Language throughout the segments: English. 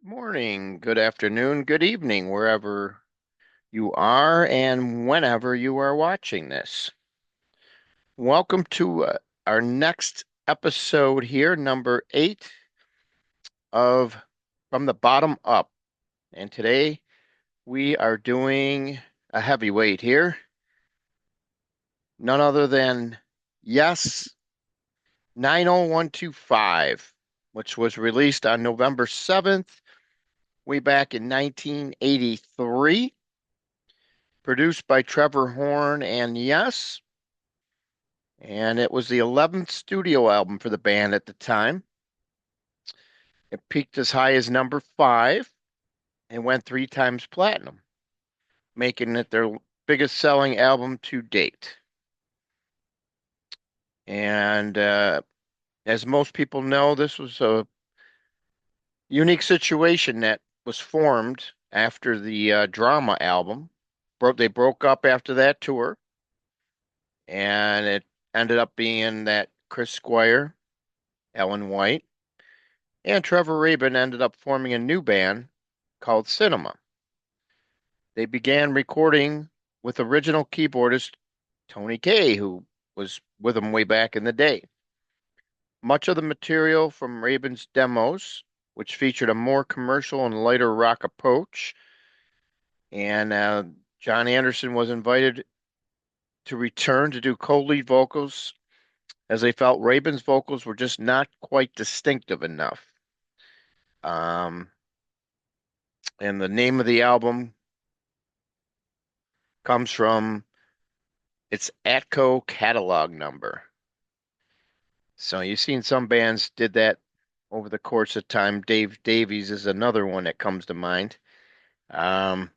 Good morning, good afternoon, good evening, wherever you are and whenever you are watching this. Welcome to our next episode here, number 8 of From the Bottom Up. And today we are doing a heavyweight here, none other than Yes 90125, which was released on November 7th, way back in 1983. Produced by Trevor Horn and Yes, and it was the 11th studio album for the band at the time. It peaked as high as number 5 and went 3 times platinum, making it their biggest selling album to date. And as most people know, this was a unique situation that was formed after the Drama album. They broke up after that tour, and it ended up being that Chris Squire, Ellen White, and Trevor Rabin ended up forming a new band called Cinema. They began recording with original keyboardist Tony Kaye, who was with them way back in the day. Much of the material from Rabin's demos, which featured a more commercial and lighter rock approach, and John Anderson was invited to return to do co-lead vocals as they felt Rabin's vocals were just not quite distinctive enough. Um, and the name of the album comes from its Atco catalog number. So you've seen some bands did that over the course of time. Dave Davies is another one that comes to mind. Um,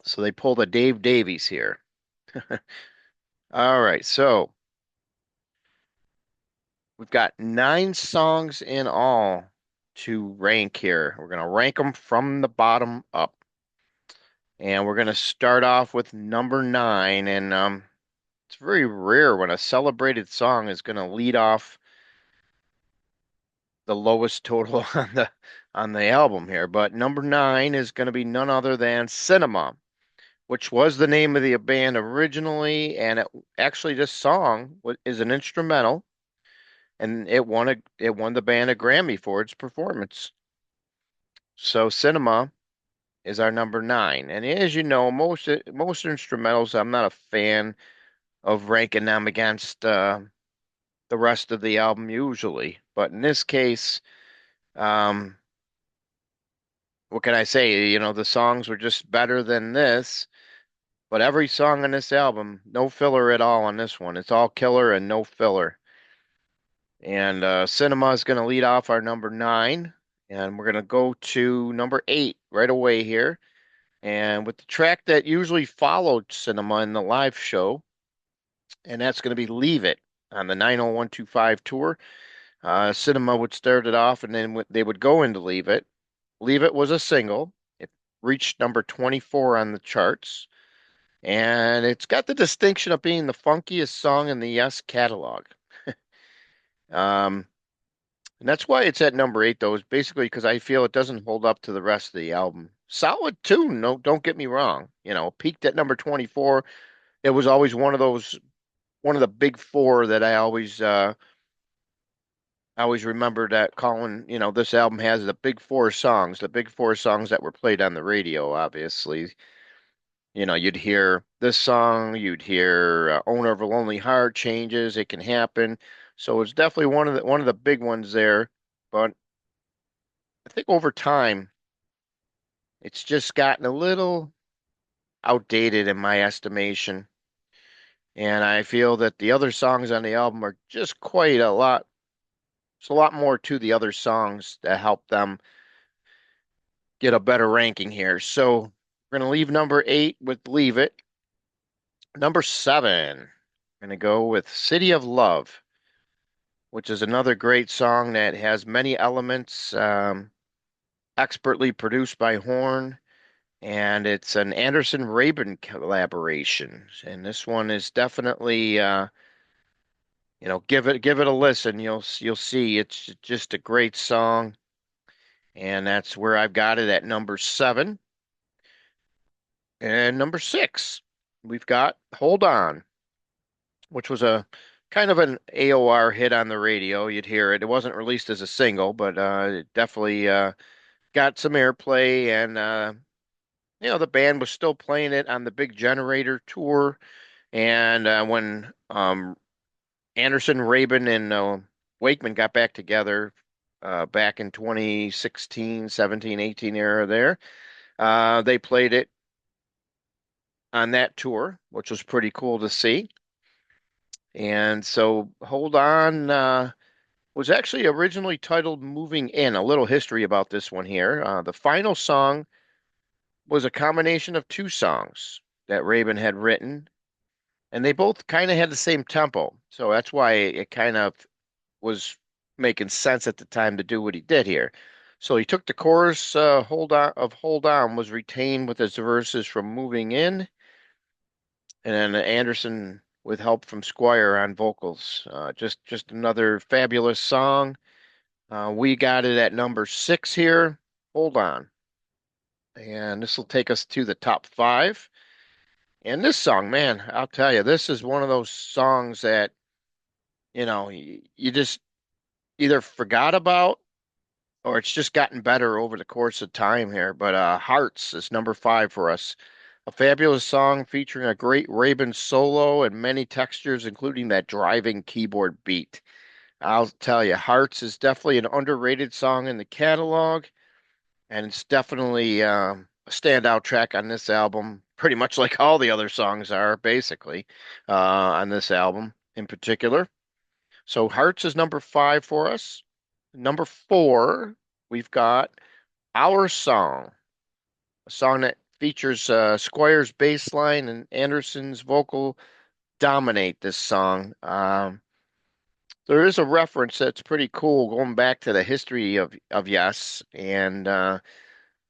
so they pulled a Dave Davies here. All right, so we've got 9 songs in all to rank here. We're going to rank them from the bottom up. And we're going to start off with number 9. And it's very rare when a celebrated song is going to lead off the lowest total on the album here. But number 9 is going to be none other than Cinema, which was the name of the band originally, and actually this song is an instrumental, and it won the band a Grammy for its performance. So Cinema is our number 9, and as you know, most instrumentals, I'm not a fan of ranking them against the rest of the album usually, but in this case. Um, what can I say? You know, the songs were just better than this, but every song on this album, no filler at all on this one. It's all killer and no filler. And Cinema is going to lead off our number 9, and we're going to go to number 8 right away here. And with the track that usually followed Cinema in the live show, and that's going to be Leave It on the 90125 tour. Cinema would start it off, and then they would go into Leave It. Leave It was a single. It reached number 24 on the charts, and it's got the distinction of being the funkiest song in the Yes catalog. Um, and that's why it's at number 8, though, is basically because I feel it doesn't hold up to the rest of the album. Solid tune, no, don't get me wrong. You know, peaked at number 24. It was always one of the big four that I always remember that calling, you know, this album has the big four songs that were played on the radio, obviously. You know, you'd hear this song, you'd hear Owner of a Lonely Heart, Changes, It Can Happen. So it's definitely one of the big ones there. But I think over time, it's just gotten a little outdated in my estimation. And I feel that the other songs on the album are just quite a lot. It's a lot more to the other songs that help them get a better ranking here. So we're going to leave number 8 with Leave It. Number 7, I'm going to go with City of Love, which is another great song that has many elements, expertly produced by Horn, and it's an Anderson Rabin collaboration. And this one is definitely, give it a listen. You'll see it's just a great song, And that's where I've got it at number seven. And number six, we've got Hold On, which was a kind of an AOR hit on the radio. You'd hear it. It wasn't released as a single, but it definitely got some airplay. And, the band was still playing it on the Big Generator tour. And when Anderson, Rabin, and Wakeman got back together back in 2016, 17, 18 era there, they played it on that tour, which was pretty cool to see. And so Hold On was actually originally titled Moving In. A little history about this one here. The final song was a combination of two songs that Rabin had written, and they both kind of had the same tempo. So that's why it kind of was making sense at the time to do what he did here. So he took the chorus Hold On was retained with his verses from Moving In, and then Anderson with help from Squire on vocals. Just another fabulous song. We got it at number six here. Hold on. And this will take us to the top five. And this song, man, I'll tell you, this is one of those songs that, you just either forgot about or it's just gotten better over the course of time here. But Hearts is number five for us. A fabulous song featuring a great Raven solo and many textures, including that driving keyboard beat. I'll tell you, Hearts is definitely an underrated song in the catalog, and it's definitely a standout track on this album, pretty much like all the other songs are, basically, on this album in particular. So Hearts is number five for us. Number four, we've got Our Song, a song that features Squire's bass line and Anderson's vocal dominate this song. There is a reference that's pretty cool going back to the history of Yes, and the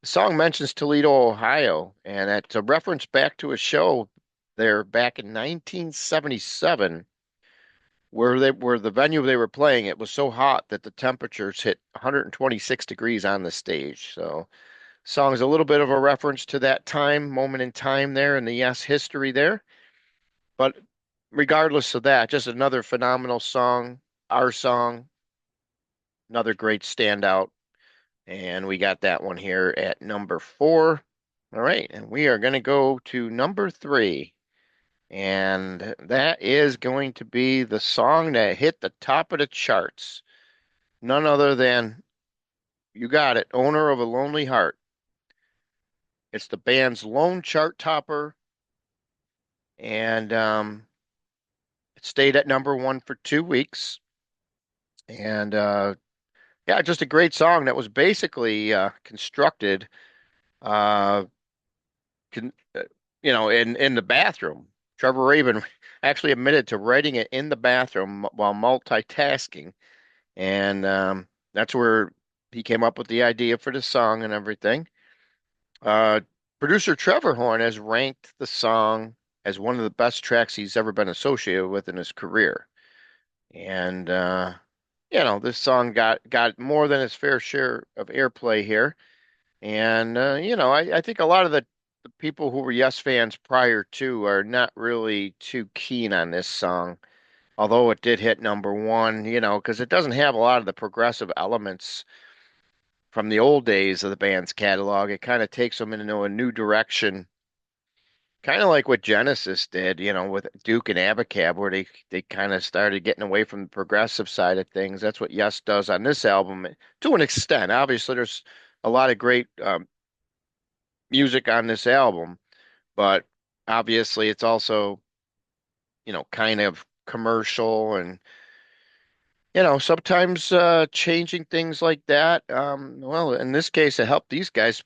song mentions Toledo, Ohio, and it's a reference back to a show there back in 1977 where the venue they were playing it was so hot that the temperatures hit 126 degrees on the stage. So, song's a little bit of a reference to that time, moment in time there in the Yes history there. But regardless of that, just another phenomenal song, Our Song, another great standout. And we got that one here at number four. All right, and we are going to go to number three. And that is going to be the song that hit the top of the charts. None other than, you got it, Owner of a Lonely Heart. It's the band's lone chart topper, and it stayed at number one for 2 weeks. And yeah, just a great song that was basically constructed, uh, con in the bathroom. Trevor Rabin actually admitted to writing it in the bathroom while multitasking, and that's where he came up with the idea for the song and everything. Uh, Producer Trevor Horn has ranked the song as one of the best tracks he's ever been associated with in his career. And this song got more than its fair share of airplay here. And I think a lot of the people who were Yes fans prior to are not really too keen on this song, although it did hit number one, because it doesn't have a lot of the progressive elements from the old days of the band's catalog. It kind of takes them into a new direction, kind of like what Genesis did, with Duke and Abacab, where they kind of started getting away from the progressive side of things. That's what Yes does on this album to an extent. Obviously, there's a lot of great music on this album, but obviously it's also, kind of commercial and sometimes changing things like that. Well, in this case, it helped these guys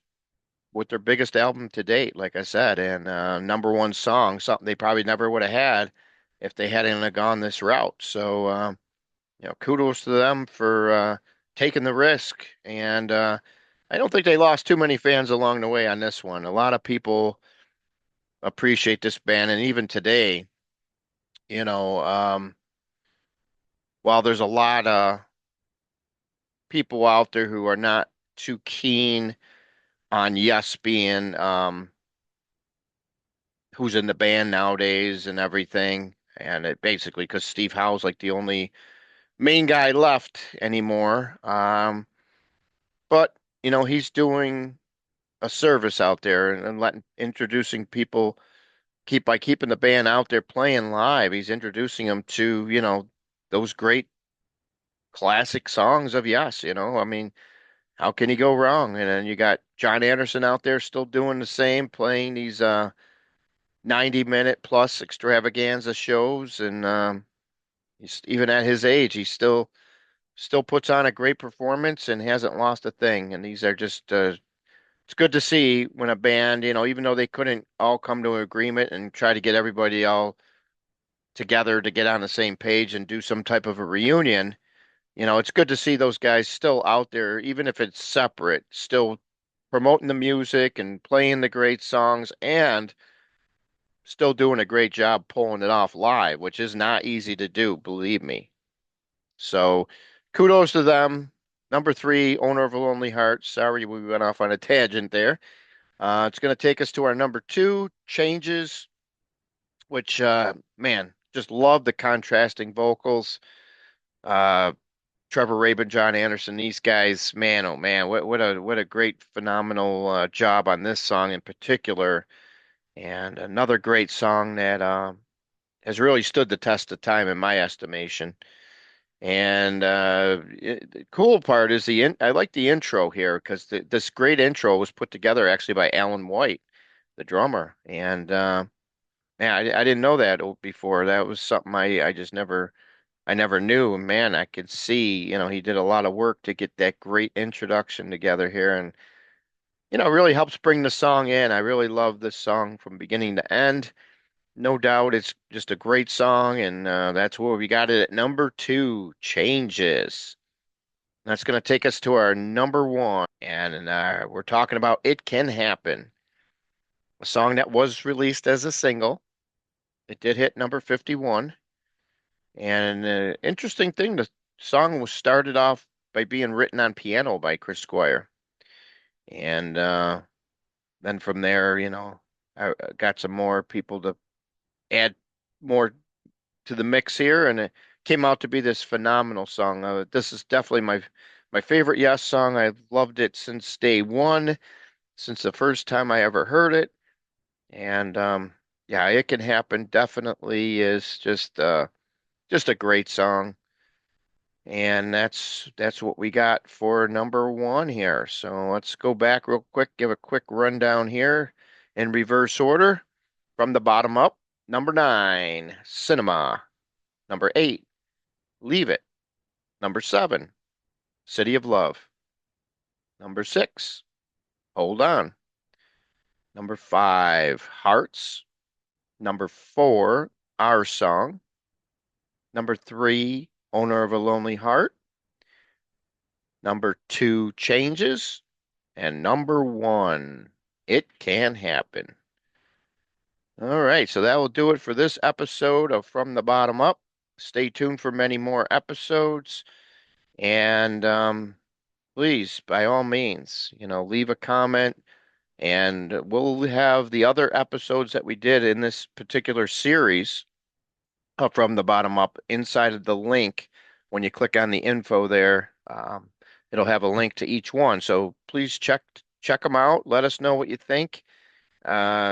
with their biggest album to date, like I said, and number one song, something they probably never would have had if they hadn't have gone this route. So, kudos to them for taking the risk. And I don't think they lost too many fans along the way on this one. A lot of people appreciate this band, and even today, you know, um, while there's a lot of people out there who are not too keen on Yes being who's in the band nowadays and everything. And it basically because Steve Howe's like the only main guy left anymore. But he's doing a service out there and letting introducing people keeping the band out there playing live. He's introducing them to, those great classic songs of Yes, I mean, how can you go wrong? And then you got John Anderson out there still doing the same, playing these 90-minute plus extravaganza shows and he's even at his age, he still puts on a great performance and hasn't lost a thing. And these are just it's good to see when a band, even though they couldn't all come to an agreement and try to get everybody all together to get on the same page and do some type of a reunion, it's good to see those guys still out there, even if it's separate, still promoting the music and playing the great songs and still doing a great job pulling it off live, which is not easy to do, believe me. So kudos to them. Number three, Owner of a Lonely Heart. Sorry, we went off on a tangent there. It's going to take us to our number two, Changes, which, man, just love the contrasting vocals. Uh, Trevor Rabin, John Anderson, these guys, man, oh man, what a great, phenomenal job on this song in particular. And another great song that has really stood the test of time in my estimation. And the cool part is I like the intro here because this great intro was put together actually by Alan White, the drummer. And man, I didn't know that before. That was something I just never knew. Man, I could see, he did a lot of work to get that great introduction together here, and it really helps bring the song in. I really love this song from beginning to end. No doubt it's just a great song, and that's where we got it at number two, Changes. That's going to take us to our number one, and we're talking about It Can Happen, a song that was released as a single. It did hit number 51, and interesting thing, the song was started off by being written on piano by Chris Squire, and then from there, I got some more people to add more to the mix here, and it came out to be this phenomenal song. This is definitely my favorite Yes song. I've loved it since day one, since the first time I ever heard it, and yeah, It Can Happen definitely is just a great song, and that's what we got for number one here. So let's go back real quick, give a quick rundown here in reverse order from the bottom up. Number nine, Cinema. Number eight, Leave It. Number seven, City of Love. Number six, Hold On. Number five, Hearts. Number four, Our Song. Number three, Owner of a Lonely Heart. Number two, Changes. And number one, It Can Happen. All right, so that will do it for this episode of From the Bottom Up. Stay tuned for many more episodes. And please, by all means, leave a comment. And we'll have the other episodes that we did in this particular series From the Bottom Up inside of the link. When you click on the info there, it'll have a link to each one. So please check them out. Let us know what you think.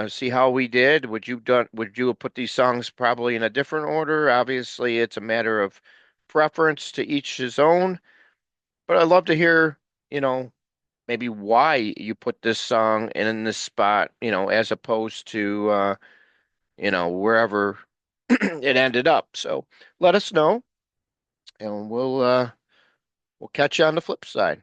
See how we did. Would you have put these songs probably in a different order? Obviously, it's a matter of preference to each his own. But I'd love to hear, you know, maybe why you put this song in this spot, as opposed to wherever it ended up. So let us know, and we'll catch you on the flip side.